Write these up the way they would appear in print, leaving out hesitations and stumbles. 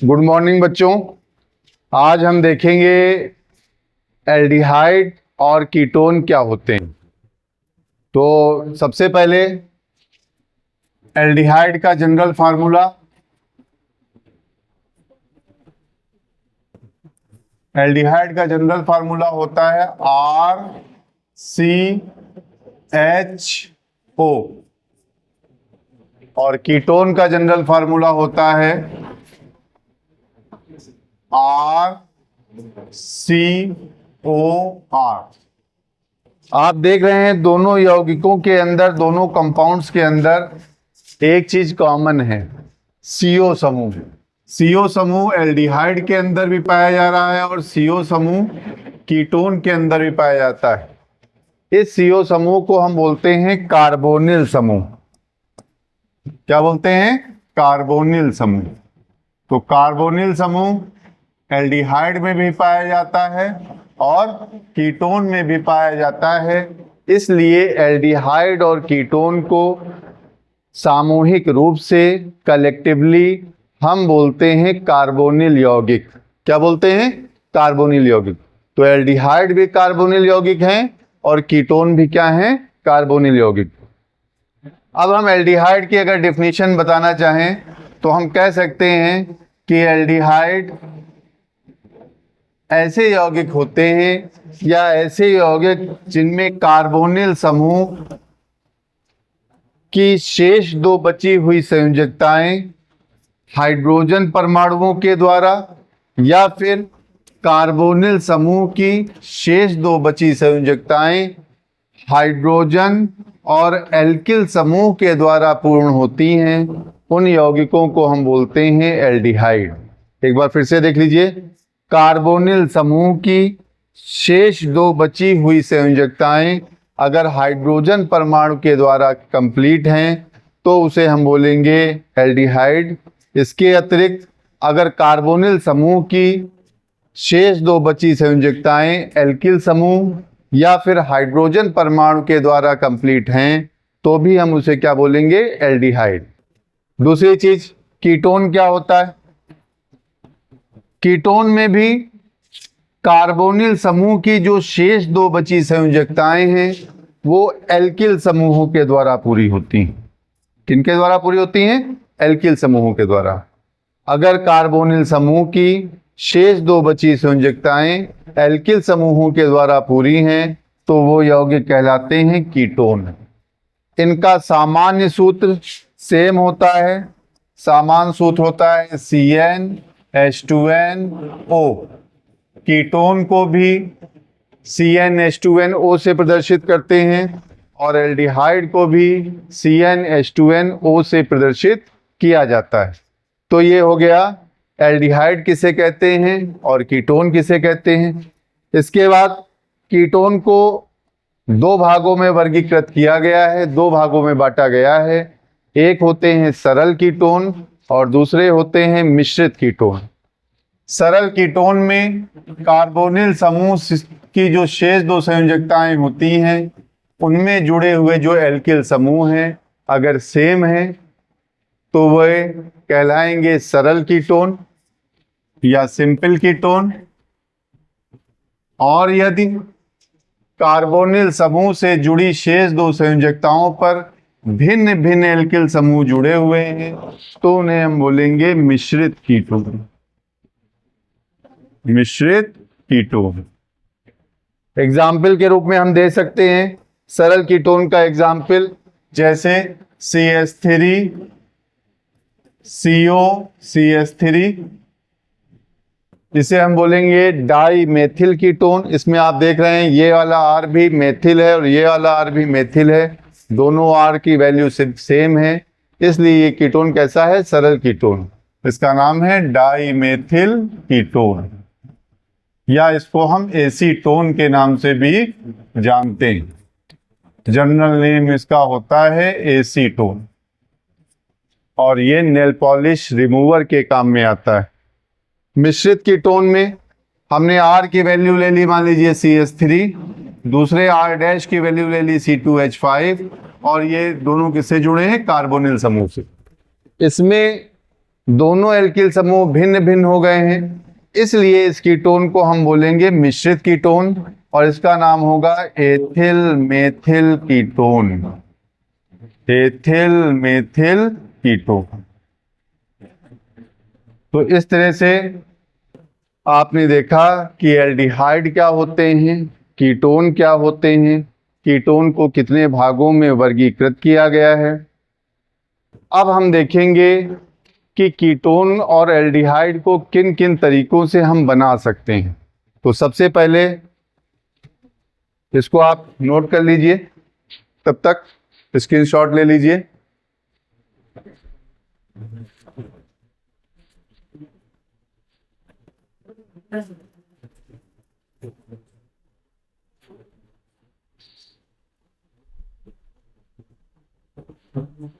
Good morning बच्चों। आज हम देखेंगे एल्डिहाइड और कीटोन क्या होते हैं। तो सबसे पहले एल्डिहाइड का जनरल फार्मूला, होता है RCHO और कीटोन का जनरल फार्मूला होता है RCOR। आप देख रहे हैं दोनों यौगिकों के अंदर, दोनों कंपाउंड्स के अंदर एक चीज कॉमन है, CO समूह। CO समूह एल्डिहाइड के अंदर भी पाया जा रहा है और CO समूह कीटोन के अंदर भी पाया जाता है। इस CO समूह को हम बोलते हैं कार्बोनिल समूह। क्या बोलते हैं? कार्बोनिल समूह। तो कार्बोनिल समूह एल्डिहाइड में भी पाया जाता है और कीटोन में भी पाया जाता है। इसलिए एल्डिहाइड और कीटोन को सामूहिक रूप से, कलेक्टिवली हम बोलते हैं कार्बोनिल यौगिक। क्या बोलते हैं? कार्बोनिल यौगिक। तो एल्डिहाइड भी कार्बोनिल यौगिक हैं और कीटोन भी क्या हैं? कार्बोनिल यौगिक। अब हम एल्डिहाइड की अगर डेफिनेशन बताना चाहें तो हम कह सकते हैं कि एल्डिहाइड ऐसे यौगिक होते हैं या ऐसे यौगिक जिनमें कार्बोनिल समूह की शेष दो बची हुई संयोजकताएं हाइड्रोजन परमाणुओं के द्वारा या फिर कार्बोनिल समूह की शेष दो बची संयोजकताएं हाइड्रोजन और एल्किल समूह के द्वारा पूर्ण होती हैं। उन यौगिकों को हम बोलते हैं एल्डिहाइड। एक बार फिर से देख लीजिए, कार्बोनिल समूह की शेष दो बची हुई संयोजकताएं अगर हाइड्रोजन परमाणु के द्वारा कंप्लीट हैं तो उसे हम बोलेंगे एल्डिहाइड। इसके अतिरिक्त अगर कार्बोनिल समूह की शेष दो बची संयोजकताएं एल्किल समूह या फिर हाइड्रोजन परमाणु के द्वारा कंप्लीट हैं तो भी हम उसे क्या बोलेंगे? एल्डिहाइड। दूसरी चीज, कीटोन क्या होता है? कीटोन में भी कार्बोनिल समूह की जो शेष दो बची संयोजकताएं हैं वो एल्किल समूहों के द्वारा पूरी होती हैं। किनके द्वारा पूरी होती हैं? एल्किल समूहों के द्वारा। अगर कार्बोनिल समूह की शेष दो बची संयोजकताएं एल्किल समूहों के द्वारा पूरी हैं तो वो यौगिक कहलाते हैं कीटोन। इनका सामान्य सूत्र सेम होता है। सामान्य सूत्र होता है CnH2nO। कीटोन को भी CnH2nO से प्रदर्शित करते हैं और एल्डिहाइड को भी CnH2nO से प्रदर्शित किया जाता है। तो ये हो गया एल्डिहाइड किसे कहते हैं और कीटोन किसे कहते हैं। इसके बाद कीटोन को दो भागों में वर्गीकृत किया गया है, दो भागों में बांटा गया है। एक होते हैं सरल कीटोन और दूसरे होते हैं मिश्रित कीटोन। सरल कीटोन में कार्बोनिल समूह की जो शेष दो संयोजकताएं होती हैं उनमें जुड़े हुए जो एल्किल समूह हैं अगर सेम हैं तो वे कहलाएंगे सरल कीटोन या सिंपल कीटोन। और यदि कार्बोनिल समूह से जुड़ी शेष दो संयोजकताओं पर भिन्न भिन्न एल्किल समूह जुड़े हुए हैं तो उन्हें हम बोलेंगे मिश्रित कीटोन। मिश्रित कीटोन। एग्जाम्पल के रूप में हम दे सकते हैं सरल कीटोन का एग्जाम्पल, जैसे CH3COCH3, इसे हम बोलेंगे डाई मेथिल कीटोन। इसमें आप देख रहे हैं ये वाला R भी मेथिल है और ये वाला R भी मेथिल है। दोनों R की वैल्यू सेम है, इसलिए ये कीटोन कैसा है? सरल कीटोन। इसका नाम है डाई मेथिल कीटोन या इसको हम एसीटोन के नाम से भी जानते हैं। जनरल नेम इसका होता है एसीटोन और ये नेल पॉलिश रिमूवर के काम में आता है। मिश्रित कीटोन में हमने R की वैल्यू ले ली, मान लीजिए CH3, दूसरे R' की वैल्यू ले ली C2H5 और ये दोनों किससे जुड़े हैं? कार्बोनिल समूह से। इसमें दोनों एल्किल समूह भिन्न भिन्न हो गए हैं, इसलिए इस कीटोन को हम बोलेंगे मिश्रित कीटोन और इसका नाम होगा ethyl methyl ketone. Ethyl methyl ketone. तो इस तरह से आपने देखा कि एल्डिहाइड क्या होते हैं, कीटोन क्या होते हैं, कीटोन को कितने भागों में वर्गीकृत किया गया है। अब हम देखेंगे कि कीटोन और एल्डिहाइड को किन किन तरीकों से हम बना सकते हैं। तो सबसे पहले इसको आप नोट कर लीजिए, तब तक स्क्रीनशॉट ले लीजिए।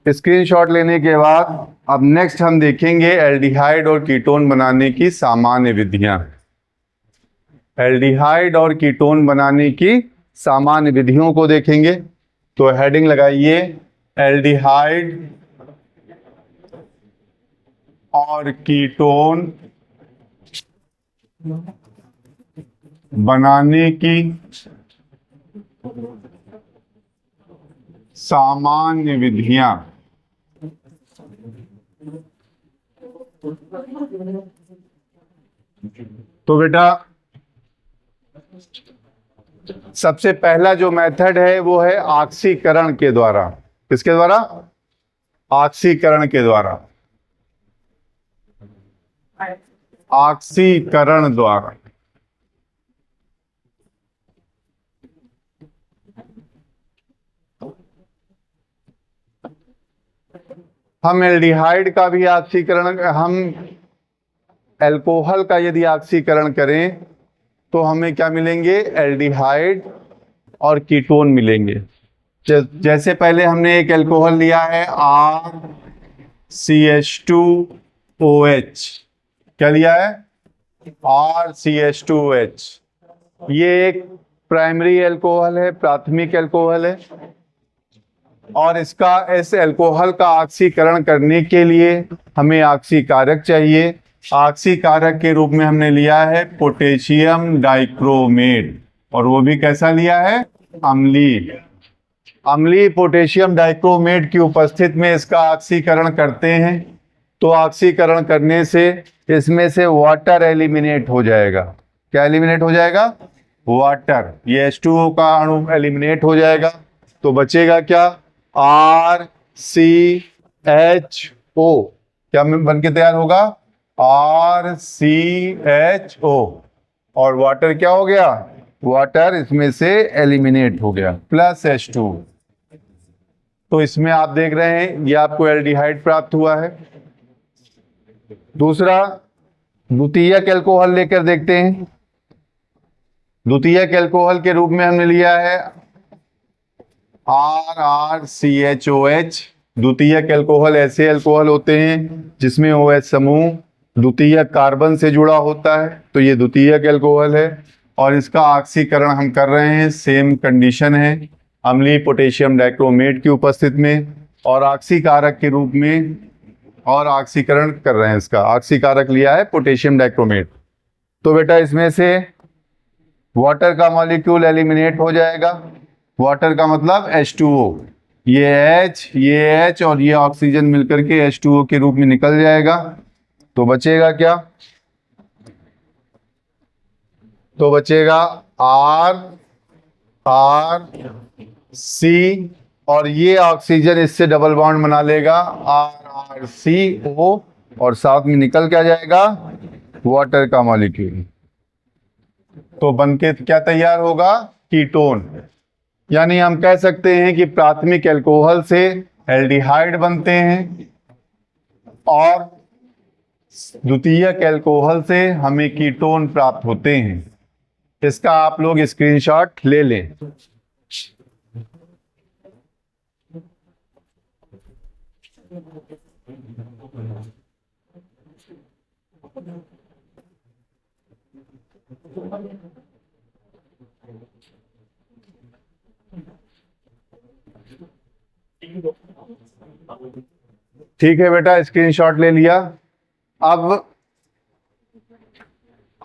स्क्रीनशॉट लेने के बाद अब नेक्स्ट हम देखेंगे एल्डिहाइड और कीटोन बनाने की सामान्य विधियां। एल्डिहाइड और कीटोन बनाने की सामान्य विधियों को देखेंगे। तो हेडिंग लगाइए एल्डिहाइड और कीटोन बनाने की सामान्य विधियां। तो बेटा सबसे पहला जो मेथड है वो है ऑक्सीकरण के द्वारा। किसके द्वारा? ऑक्सीकरण के द्वारा। ऑक्सीकरण द्वारा। हम एल्डिहाइड का भी ऑक्सीकरण, हम अल्कोहल का यदि ऑक्सीकरण करें तो हमें क्या मिलेंगे? एल्डिहाइड और कीटोन मिलेंगे। जैसे पहले हमने एक अल्कोहल लिया है RCH2OH। क्या लिया है? RCH2OH। ये एक प्राइमरी अल्कोहल है, प्राथमिक अल्कोहल है। और इस अल्कोहल का ऑक्सीकरण करने के लिए हमें ऑक्सीकारक चाहिए। ऑक्सीकारक के रूप में हमने लिया है पोटेशियम डाइक्रोमेट, और वो भी कैसा लिया है? अम्लीय। अम्लीय पोटेशियम डाइक्रोमेट की उपस्थिति में इसका ऑक्सीकरण करते हैं तो ऑक्सीकरण करने से इसमें से वाटर एलिमिनेट हो जाएगा। क्या एलिमिनेट हो जाएगा? वाटर। ये H2O का अणु एलिमिनेट हो जाएगा तो बचेगा क्या? RCHO। क्या बन के तैयार होगा? RCHO। और वाटर क्या हो गया? वाटर इसमें से एलिमिनेट हो गया, प्लस H2। तो इसमें आप देख रहे हैं ये आपको एल्डिहाइड प्राप्त हुआ है। दूसरा द्वितीयक अल्कोहल लेकर देखते हैं। द्वितीयक अल्कोहल के रूप में हमने लिया है RrCHOH। द्वितीयक अल्कोहल ऐसे अल्कोहल होते हैं जिसमें OH समूह द्वितीयक कार्बन से जुड़ा होता है, तो ये द्वितीयक अल्कोहल है और इसका ऑक्सीकरण हम कर रहे हैं। सेम कंडीशन है, अम्लीय पोटेशियम डाइक्रोमेट की उपस्थिति में और ऑक्सीकारक के रूप में, और ऑक्सीकरण कर रहे हैं। इसका ऑक्सीकारक लिया है पोटेशियम डाइक्रोमेट। तो बेटा इसमें से वाटर का मॉलिक्यूल एलिमिनेट हो जाएगा। वाटर का मतलब H2O। ये H और ये ऑक्सीजन मिलकर के H2O के रूप में निकल जाएगा। तो बचेगा क्या? तो बचेगा RC, और ये ऑक्सीजन इससे डबल बॉन्ड बना लेगा RrCO, और साथ में निकल क्या जाएगा? वाटर का मॉलिक्यूल। तो बनके क्या तैयार होगा? कीटोन। यानी हम कह सकते हैं कि प्राथमिक अल्कोहल से एल्डिहाइड बनते हैं और द्वितीयक अल्कोहल से हमें कीटोन प्राप्त होते हैं। इसका आप लोग स्क्रीनशॉट ले लें। ठीक है बेटा, स्क्रीनशॉट ले लिया। अब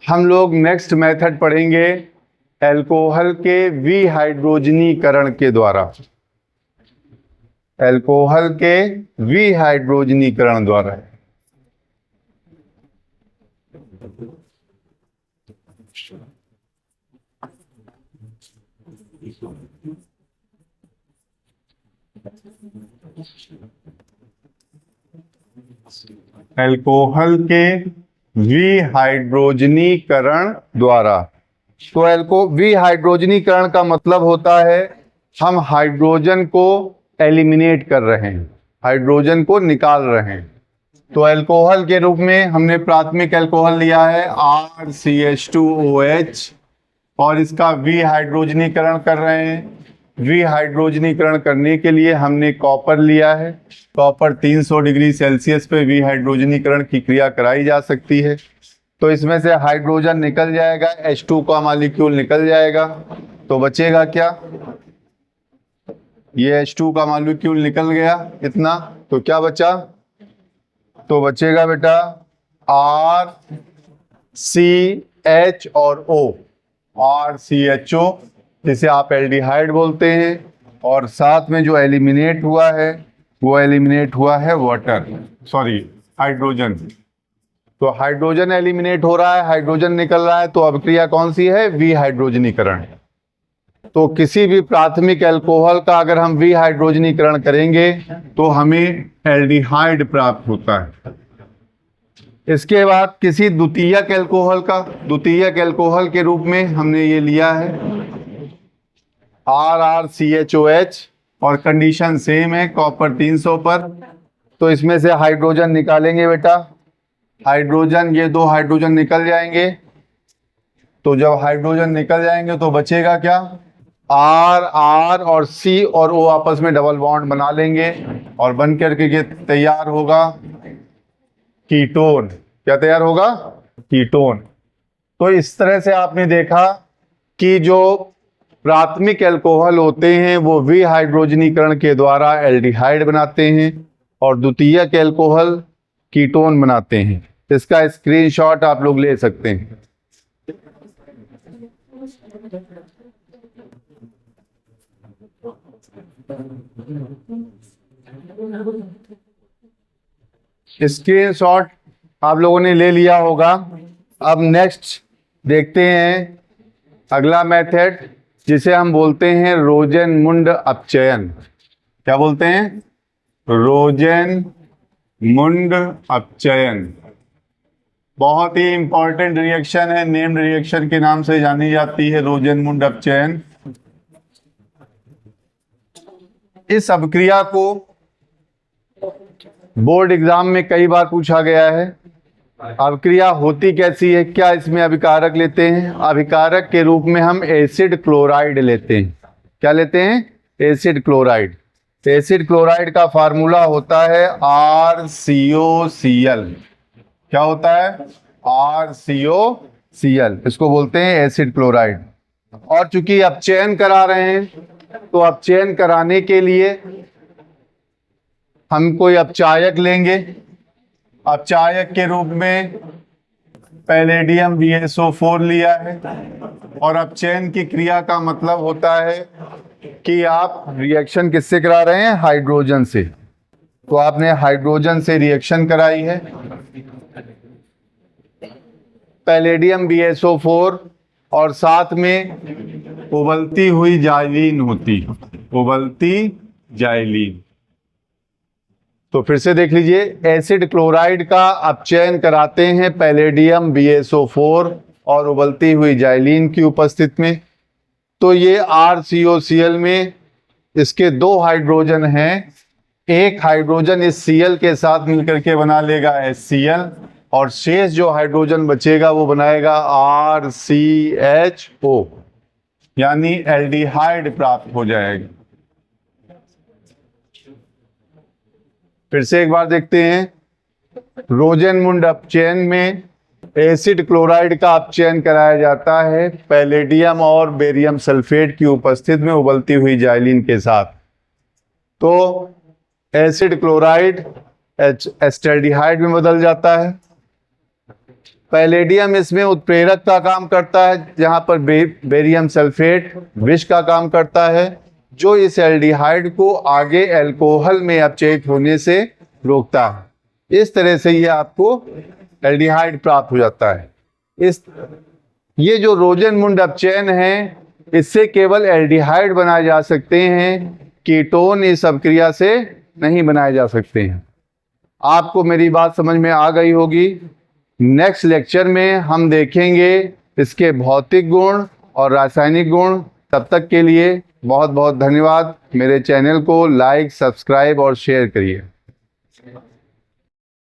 हम लोग नेक्स्ट मेथड पढ़ेंगे अल्कोहल के विहाइड्रोजनीकरण के द्वारा। अल्कोहल के विहाइड्रोजनीकरण द्वारा। अल्कोहल के विहाइड्रोजनीकरण द्वारा। तो विहाइड्रोजनीकरण का मतलब होता है हम हाइड्रोजन को एलिमिनेट कर रहे हैं, हाइड्रोजन को निकाल रहे हैं। तो अल्कोहल के रूप में हमने प्राथमिक अल्कोहल लिया है RCH2OH और इसका विहाइड्रोजनीकरण कर रहे हैं। विहाइड्रोजनीकरण करने के लिए हमने कॉपर लिया है। कॉपर 300 डिग्री सेल्सियस पे विहाइड्रोजनीकरण की क्रिया कराई जा सकती है। तो इसमें से हाइड्रोजन निकल जाएगा, H2 का मॉलिक्यूल निकल जाएगा। तो बचेगा क्या? ये H2 का मॉलिक्यूल निकल गया इतना, तो क्या बचा? तो बचेगा बेटा RCH और O, RCHO जिसे आप एल्डिहाइड बोलते हैं, और साथ में जो एलिमिनेट हुआ है वो एलिमिनेट हुआ है हाइड्रोजन। तो हाइड्रोजन एलिमिनेट हो रहा है, हाइड्रोजन निकल रहा है, तो अभिक्रिया कौन सी है? विहाइड्रोजनीकरण। तो किसी भी प्राथमिक अल्कोहल का अगर हम विहाइड्रोजनीकरण करेंगे तो हमें एल्डिहाइड प्राप्त होता है। इसके बाद किसी द्वितीयक अल्कोहल के रूप में हमने ये लिया है RrCHOH और कंडीशन सेम है, कॉपर 300 पर। तो इसमें से हाइड्रोजन निकालेंगे बेटा, हाइड्रोजन, ये दो हाइड्रोजन निकल जाएंगे। तो जब हाइड्रोजन निकल जाएंगे तो बचेगा क्या? R और C और O आपस में डबल बॉन्ड बना लेंगे और बन करके ये तैयार होगा कीटोन। क्या तैयार होगा? कीटोन। तो इस तरह से आपने देखा कि जो प्राथमिक अल्कोहल होते हैं वो विहाइड्रोजनीकरण के द्वारा एल्डिहाइड बनाते हैं और द्वितीयक अल्कोहल कीटोन बनाते हैं। इसका स्क्रीनशॉट आप लोग ले सकते हैं। स्क्रीनशॉट आप लोगों ने ले लिया होगा। अब नेक्स्ट देखते हैं अगला मेथड, जिसे हम बोलते हैं रोजेनमुंड अपचयन। क्या बोलते हैं? रोजेनमुंड अपचयन। बहुत ही इंपॉर्टेंट रिएक्शन है, नेम्ड रिएक्शन के नाम से जानी जाती है रोजेनमुंड अपचयन। इस अभिक्रिया को बोर्ड एग्जाम में कई बार पूछा गया है। अभिक्रिया होती कैसी है? क्या इसमें अभिकारक लेते हैं? अभिकारक के रूप में हम एसिड क्लोराइड लेते हैं। क्या लेते हैं? Acid chloride. एसिड क्लोराइड का फार्मूला होता है RCOCl। क्या होता है? RCOCl। इसको बोलते हैं एसिड क्लोराइड। और चूंकि अपचयन करा रहे हैं तो अपचयन कराने के लिए हम कोई अपचायक लेंगे। अपचायक के रूप में पैलेडियम BSO4 लिया है। और अपचयन की क्रिया का मतलब होता है कि आप रिएक्शन किससे करा रहे हैं? हाइड्रोजन से। तो आपने हाइड्रोजन से रिएक्शन कराई है। पैलेडियम BSO4 और साथ में उबलती हुई जाइलीन होती, उबलती जाइलीन। तो फिर से देख लीजिए, एसिड क्लोराइड का अपचयन कराते हैं पैलेडियम BSO4 और उबलती हुई जाइलीन की उपस्थिति में। तो ये RCOCl में इसके दो हाइड्रोजन हैं। एक हाइड्रोजन इस Cl के साथ मिलकर के बना लेगा HCl और शेष जो हाइड्रोजन बचेगा वो बनाएगा RCHO, यानी एल्डिहाइड प्राप्त हो जाएगा। फिर से एक बार देखते हैं, रोजेनमुंड अपचयन में एसिड क्लोराइड का अपचयन कराया जाता है पैलेडियम और बेरियम सल्फेट की उपस्थिति में उबलती हुई जाइलीन के साथ। तो एसिड क्लोराइड एस्टल्डिहाइड में बदल जाता है। पैलेडियम इसमें उत्प्रेरक का काम करता है, जहां पर बेरियम सल्फेट विष का काम करता है, जो इस एल्डिहाइड को आगे अल्कोहल में अपचयित होने से रोकता है। इस तरह से ये आपको एल्डिहाइड प्राप्त हो जाता है। ये जो रोजनमुंड अपचयन है, इससे केवल एल्डिहाइड बनाए जा सकते हैं, कीटोन इस अभिक्रिया से नहीं बनाए जा सकते हैं। आपको मेरी बात समझ में आ गई होगी। नेक्स्ट लेक्चर में हम देखेंगे इसके भौतिक गुण और रासायनिक गुण। तब तक के लिए बहुत बहुत धन्यवाद। मेरे चैनल को लाइक, सब्सक्राइब और शेयर करिए।